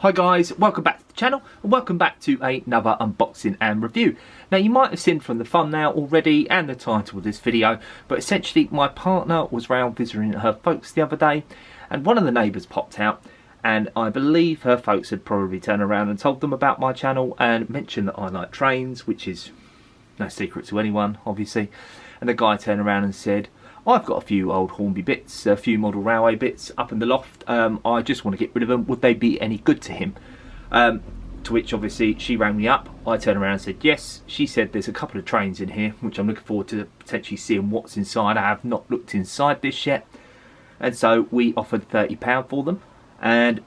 Hi guys, welcome back to the channel and welcome back to another unboxing and review. Now you might have seen from the thumbnail already and the title of this video, but essentially my partner was round visiting her folks the other day and one of the neighbours popped out, and I believe her folks had probably turned around and told them about my channel and mentioned that I like trains, which is no secret to anyone obviously. And the guy turned around and said, I've got a few old Hornby bits, a few model railway bits up in the loft. I just want to get rid of them. Would they be any good to him? To which obviously she rang me up. I turned around and said yes. She said there's a couple of trains in here, which I'm looking forward to potentially seeing what's inside. I have not looked inside this yet. And so we offered £30 for them. And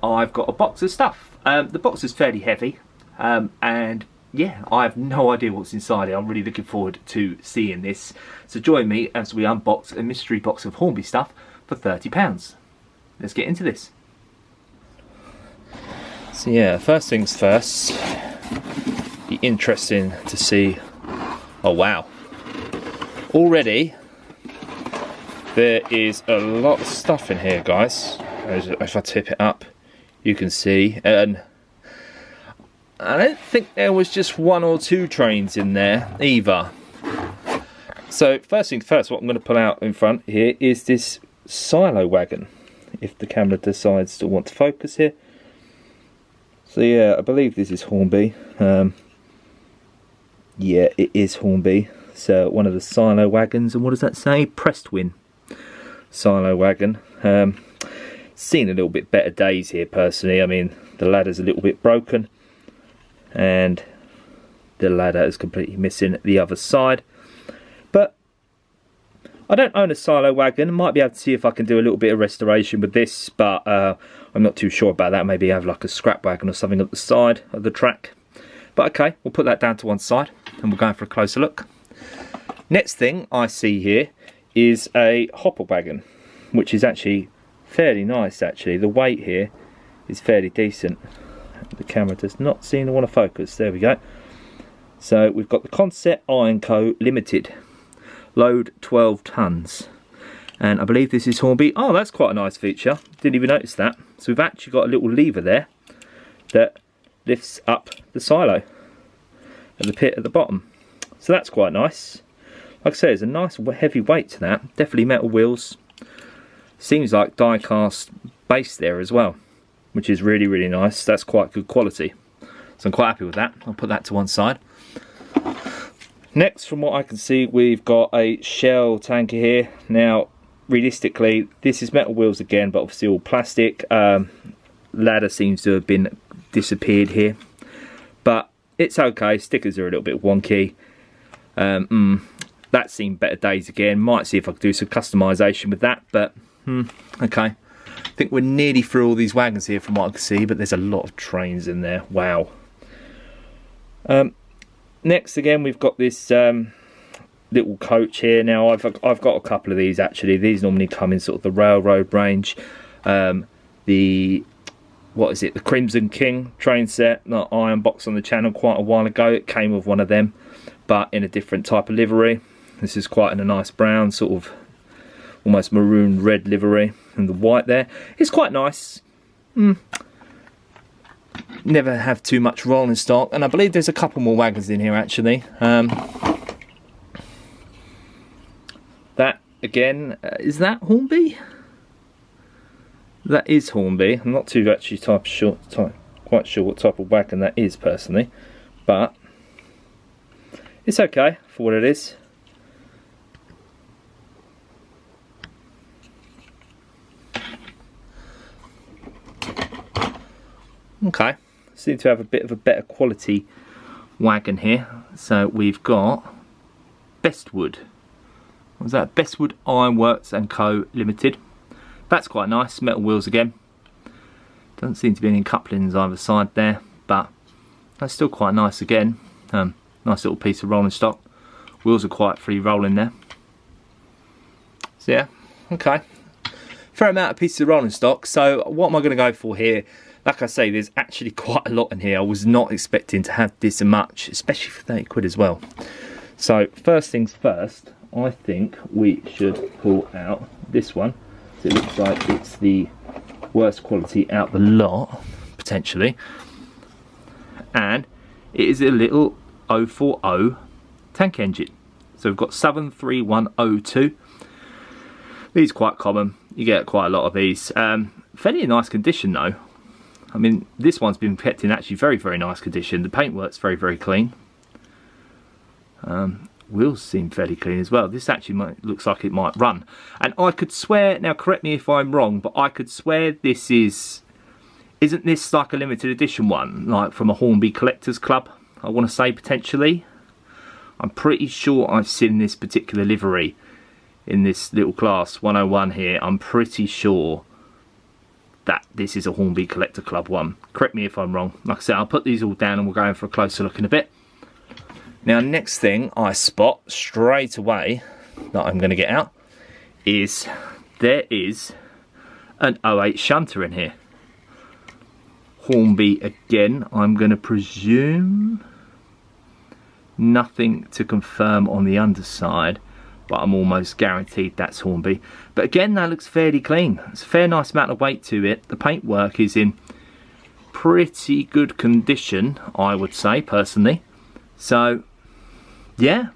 I've got a box of stuff. The box is fairly heavy. And yeah, I have no idea what's inside it. I'm really looking forward to seeing this. So join me as we unbox a mystery box of Hornby stuff for £30. Let's get into this. So yeah, first things first, be interesting to see. Oh wow, already there is a lot of stuff in here, guys. If I tip it up, you can see, and I don't think there was just one or two trains in there either. So first things first, what I'm going to pull out in front here is this silo wagon, if the camera decides to want to focus here. So yeah, I believe this is Hornby. Yeah, it is Hornby. So one of the silo wagons, and what does that say? Prestwin silo wagon. Seen a little bit better days here personally. I mean, the ladder's a little bit broken, and the ladder is completely missing at the other side. But I don't own a silo wagon. Might be able to see if I can do a little bit of restoration with this, but I'm not too sure about that. Maybe have like a scrap wagon or something at the side of the track. But okay, we'll put that down to one side and we'll go for a closer look. Next thing I see here is a hopper wagon, which is actually fairly nice actually. The weight here is fairly decent. The camera does not seem to want to focus. There we go. So we've got the Concept Iron Co Limited, load 12 tons, and I believe this is Hornby. Oh, that's quite a nice feature. Didn't even notice that. So we've actually got a little lever there that lifts up the silo and the pit at the bottom. So that's quite nice. Like I say, there's a nice heavy weight to that. Definitely metal wheels. Seems like die cast base there as well, which is really, really nice. That's quite good quality. So I'm quite happy with that. I'll put that to one side. Next, from what I can see, we've got a shell tanker here. Now, realistically, this is metal wheels again, but obviously all plastic. Ladder seems to have been disappeared here. But it's okay. Stickers are a little bit wonky. That's seen better days again. Might see if I can do some customization with that, but okay. I think we're nearly through all these wagons here from what I can see, but there's a lot of trains in there. Wow. Next, again, we've got this little coach here. Now, I've got a couple of these actually. These normally come in sort of the railroad range. The Crimson King train set that I unboxed on the channel quite a while ago. It came with one of them, but in a different type of livery. This is quite in a nice brown, sort of almost maroon red livery, and the white there. It's quite nice. Never have too much rolling stock, and I believe there's a couple more wagons in here actually. That again, is that Hornby? That is Hornby. I'm not too actually quite sure what type of wagon that is personally, but it's okay for what it is. Okay, seem to have a bit of a better quality wagon here. So we've got Bestwood. What was that? Bestwood Ironworks and Co Limited. That's quite nice. Metal wheels again. Doesn't seem to be any couplings either side there, but that's still quite nice again. Nice little piece of rolling stock. Wheels are quite free rolling there. So yeah, okay. Fair amount of pieces of rolling stock. So what am I going to go for here? Like I say, there's actually quite a lot in here. I was not expecting to have this much, especially for 30 quid as well. So first things first, I think we should pull out this one. So it looks like it's the worst quality out the lot. potentially. And it is a little 040 tank engine. So we've got 73102. These are quite common. You get quite a lot of these. Fairly in nice condition though. I mean, this one's been kept in actually very, very nice condition. The paintwork's very, very clean. Wheels seem fairly clean as well. This actually looks like it might run. And I could swear, now correct me if I'm wrong, but I could swear this isn't this like a limited edition one, like from a Hornby Collectors Club, I want to say potentially. I'm pretty sure I've seen this particular livery in this little class 101 here. I'm pretty sure that this is a Hornby Collector Club one. Correct me if I'm wrong. Like I said, I'll put these all down and we'll go in for a closer look in a bit. Now, next thing I spot straight away that I'm going to get out is there is an 08 shunter in here. Hornby again, I'm going to presume. Nothing to confirm on the underside, but I'm almost guaranteed that's Hornby. But again, that looks fairly clean. It's a fair nice amount of weight to it. The paintwork is in pretty good condition, I would say, personally. So, yeah,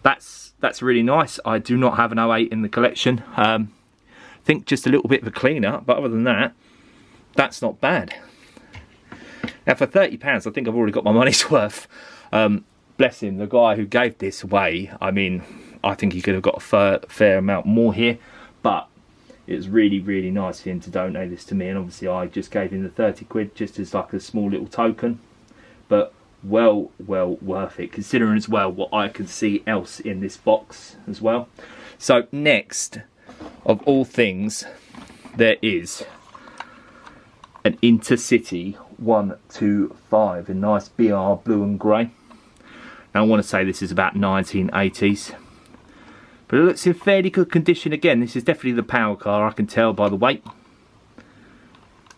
that's really nice. I do not have an 08 in the collection. I think just a little bit of a cleaner, but other than that, that's not bad. Now for £30, I think I've already got my money's worth. Bless him, the guy who gave this away, I mean, I think he could have got a fair amount more here, but it was really, really nice for him to donate this to me, and obviously I just gave him the 30 quid just as like a small little token. But well worth it, considering as well what I can see else in this box as well. So next, of all things, there is an Intercity 125 in nice BR blue and grey. Now I want to say this is about 1980s, but it looks in fairly good condition. Again, this is definitely the power car, I can tell by the weight,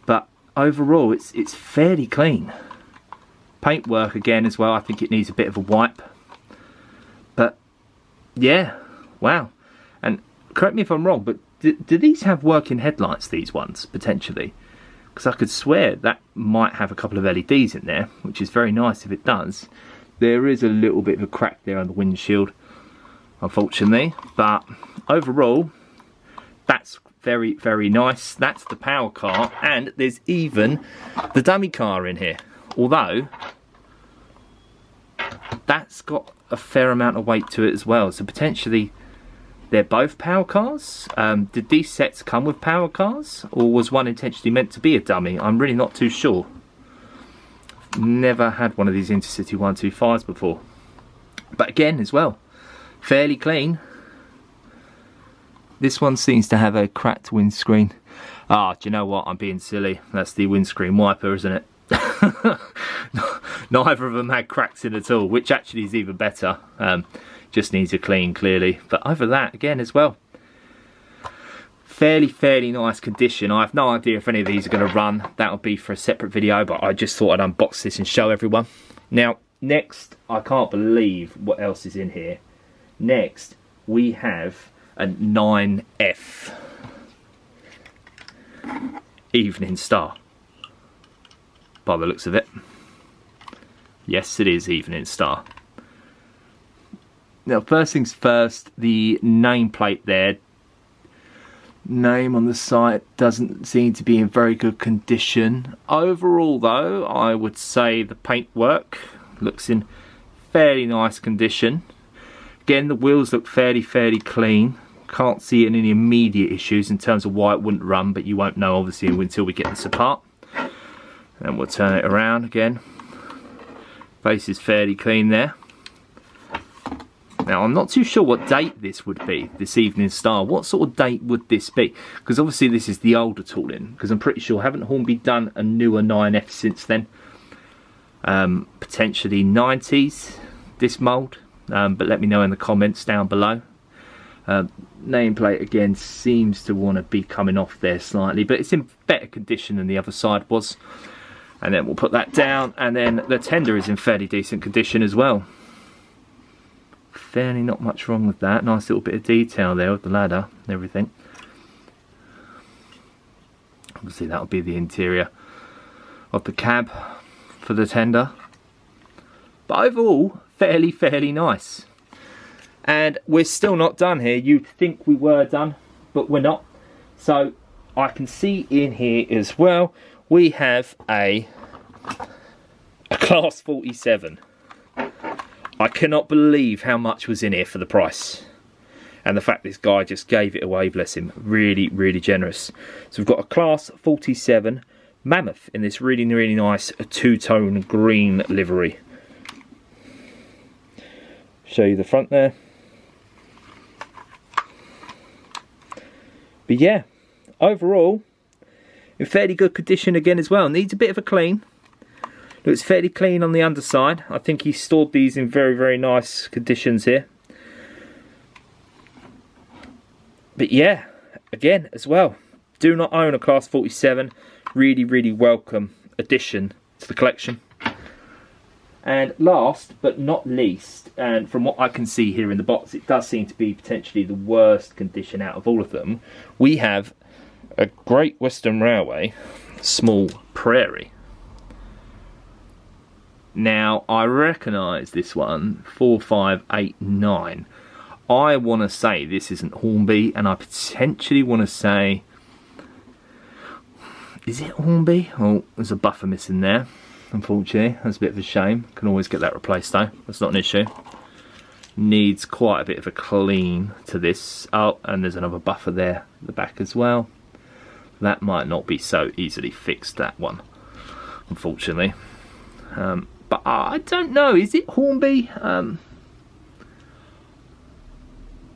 but overall it's fairly clean. Paintwork again as well, I think it needs a bit of a wipe, but yeah, wow. And correct me if I'm wrong, but do these have working headlights, these ones, potentially? Because I could swear that might have a couple of LEDs in there, which is very nice if it does. There is a little bit of a crack there on the windshield, unfortunately, but overall, that's very, very nice. That's the power car, and there's even the dummy car in here. Although, that's got a fair amount of weight to it as well, so potentially they're both power cars. Did these sets come with power cars, or was one intentionally meant to be a dummy? I'm really not too sure. Never had one of these Intercity 125s before. But again, as well, fairly clean. This one seems to have a cracked windscreen. Ah, do you know what? I'm being silly. That's the windscreen wiper, isn't it? Neither of them had cracks in at all, which actually is even better. Just needs a clean, clearly. But over that, again, as well, fairly nice condition. I have no idea if any of these are going to run. That'll be for a separate video, but I just thought I'd unbox this and show everyone. Now, next, I can't believe what else is in here. Next, we have a 9F Evening Star, by the looks of it. Yes, it is Evening Star. Now, first things first, the nameplate there, name on the site doesn't seem to be in very good condition. Overall though, I would say the paintwork looks in fairly nice condition. Again, the wheels look fairly clean. Can't see any immediate issues in terms of why it wouldn't run, but you won't know obviously until we get this apart. And we'll turn it around again. Face is fairly clean there. Now, I'm not too sure what date this would be, this Evening Star. What sort of date would this be? Because obviously this is the older tooling, because I'm pretty sure, haven't Hornby done a newer 9F since then? Potentially 90s, this mould, but let me know in the comments down below. Nameplate again seems to want to be coming off there slightly, but it's in better condition than the other side was. And then we'll put that down, and then the tender is in fairly decent condition as well. Fairly not much wrong with that. Nice little bit of detail there with the ladder and everything. Obviously that'll be the interior. of the cab for the tender. But overall, fairly nice. And we're still not done here. You'd think we were done, but we're not. So I can see in here as well, we have a Class 47. I cannot believe how much was in here for the price. And the fact this guy just gave it away, bless him. Really generous. So we've got a Class 47 Mammoth in this really nice two-tone green livery. Show you the front there. But yeah, overall, in fairly good condition again as well. Needs a bit of a clean. Looks fairly clean on the underside. I think he stored these in very nice conditions here. But yeah, again as well, do not own a Class 47. Really welcome addition to the collection. And last but not least, and from what I can see here in the box, it does seem to be potentially the worst condition out of all of them. We have a Great Western Railway small Prairie. Now I recognise this one, 4589. I want to say this isn't Hornby, and I potentially want to say, is it Hornby? Oh, there's a buffer missing there. Unfortunately, that's a bit of a shame. Can always get that replaced though. That's not an issue. Needs quite a bit of a clean to this. Oh, and there's another buffer there at the back as well. That might not be so easily fixed, that one, unfortunately. But I don't know. Is it Hornby?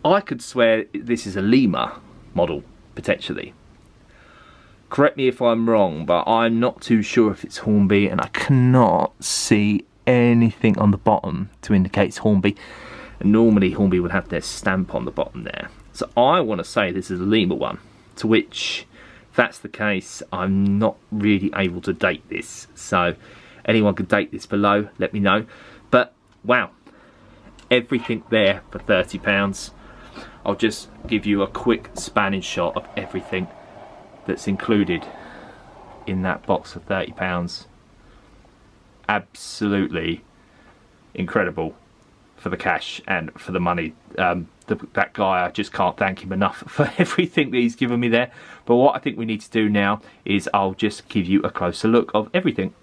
I could swear this is a Lima model, potentially. Correct me if I'm wrong, but I'm not too sure if it's Hornby, and I cannot see anything on the bottom to indicate it's Hornby. And normally Hornby would have their stamp on the bottom there. So I want to say this is a Lima one, to which, if that's the case, I'm not really able to date this. So anyone can date this below, let me know. But wow, everything there for £30. I'll just give you a quick spanning shot of everything that's included in that box for £30. Absolutely incredible for the cash and for the money. That guy, I just can't thank him enough for everything that he's given me there. But what I think we need to do now is I'll just give you a closer look of everything.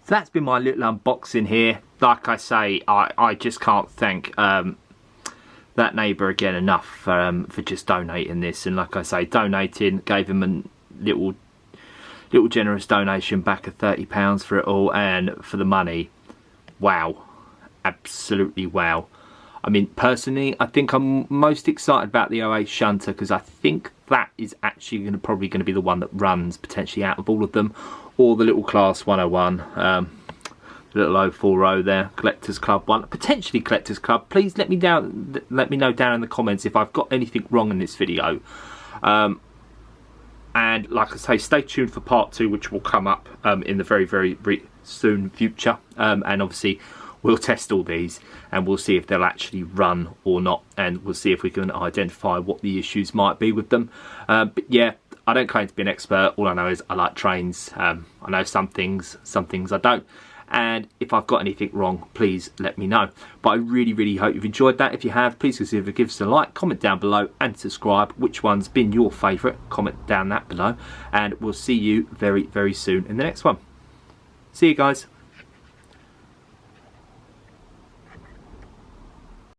So that's been my little unboxing here. Like I say, I just can't thank that neighbour again enough for just donating this. And like I say, donating, gave him a little generous donation back of £30 for it all, and for the money, wow, absolutely wow. I mean, personally, I think I'm most excited about the 08 Shunter, because I think that is actually probably going to be the one that runs potentially out of all of them, or the little Class 101, little 040 there, Collectors Club one, potentially Collectors Club. Please let me know down in the comments if I've got anything wrong in this video. And like I say, stay tuned for part 2, which will come up in the very soon future. And obviously, we'll test all these and we'll see if they'll actually run or not, and we'll see if we can identify what the issues might be with them. But yeah, I don't claim to be an expert. All I know is I like trains. I know some things I don't. And if I've got anything wrong, please let me know. But I really hope you've enjoyed that. If you have, please consider give us a like, comment down below and subscribe. Which one's been your favourite? Comment down that below. And we'll see you very soon in the next one. See you guys.